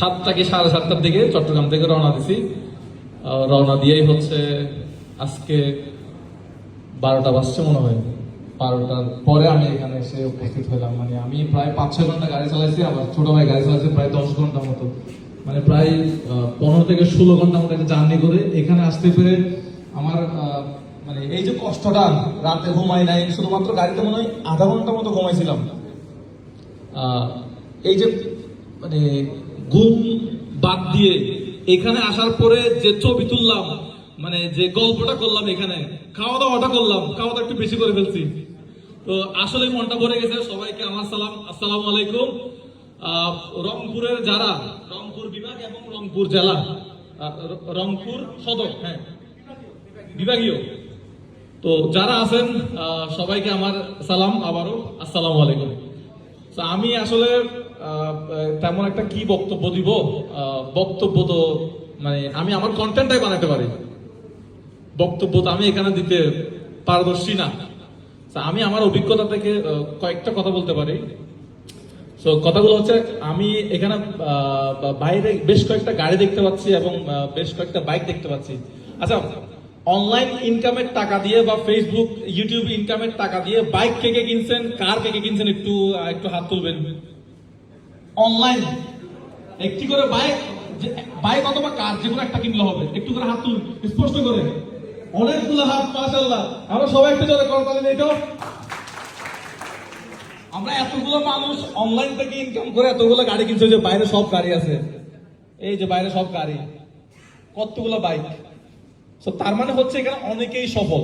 7টা কি 7:30টার দিকে চট্টগ্রাম থেকে রওনা দিছি। রওনা দিয়েই হচ্ছে আজকে 12টা বাজছে মনে হয়। 12টার পরে আমি এখানে এসে উপস্থিত হলাম। মানে আমি প্রায় 5-6 ঘন্টা গাড়ি চালাইছি, আবার ছোট ভাই গাড়ি চালাইছে প্রায় 10 ঘন্টার মতো। মানে প্রায় 15 থেকে 16 ঘন্টার মতো একটা জার্নি করে এখানে আসতে পেরে আমার মানে এই যে কষ্টটা, রাতে ঘুমাই নাই, শুধুমাত্র গাড়িতে মনে হয় আধা ঘন্টার মতো ঘুমাইছিলাম। এই যে মানে ঘুম বাদ দিয়ে এখানে আসার পরে যে ছবি তুললাম, মানে যে গল্পটা করলাম, এখানে খাওয়া দাওয়াটা করলাম, খাওয়া দাওয়া একটু বেশি করে ফেলছি, তো আসলে মনটা ভরে গেছে। সবাইকে আমার সালাম, আসসালামু আলাইকুম। রংপুরের যারা, রংপুর বিভাগ এবং রংপুর জেলা, রংপুর সদর, হ্যাঁ বিভাগীয়, তো যারা আছেন সবাইকে আমার সালাম, আবারও আসসালামু আলাইকুম। আমি আসলে তেমন একটা কি বক্তব্য দিব, বক্তব্য তো মানে আমি আমার কন্টেন্টটাই বানাতে পারি, বক্তব্য তো আমি এখানে দিতে পারদর্শী না। আমি আমার অভিজ্ঞতা থেকে কয়েকটা কথা বলতে পারি। তো কথাগুলো হচ্ছে, আমি এখানে বাইরে বেশ কয়েকটা গাড়ি দেখতে পাচ্ছি এবং বেশ কয়েকটা বাইক দেখতে পাচ্ছি। আচ্ছা, অনলাইন ইনকামের টাকা দিয়ে বা ফেসবুক ইউটিউব ইনকামের টাকা দিয়ে বাইক কে কে কিনছেন, কার কে কে কিনছেন, একটু একটু হাত তুলবেন। অনলাইন একটি করে বাইক, বাইক অথবা কার যে কোনো একটা কিনলে হবে, একটু করে হাত তুল স্পষ্ট করে। অনেকগুলো হাত, মাশাআল্লাহ। আমরা সবাই একটু জোরে করতালি দেই তো। আমরা এতগুলো মানুষ অনলাইন থেকে ইনকাম করে এতগুলো গাড়ি কিনছে, যে বাইরে সব গাড়ি আছে, এই যে বাইরে সব গাড়ি, কতগুলো বাইক। তো তার মানে হচ্ছে এখানে অনেকেই সফল।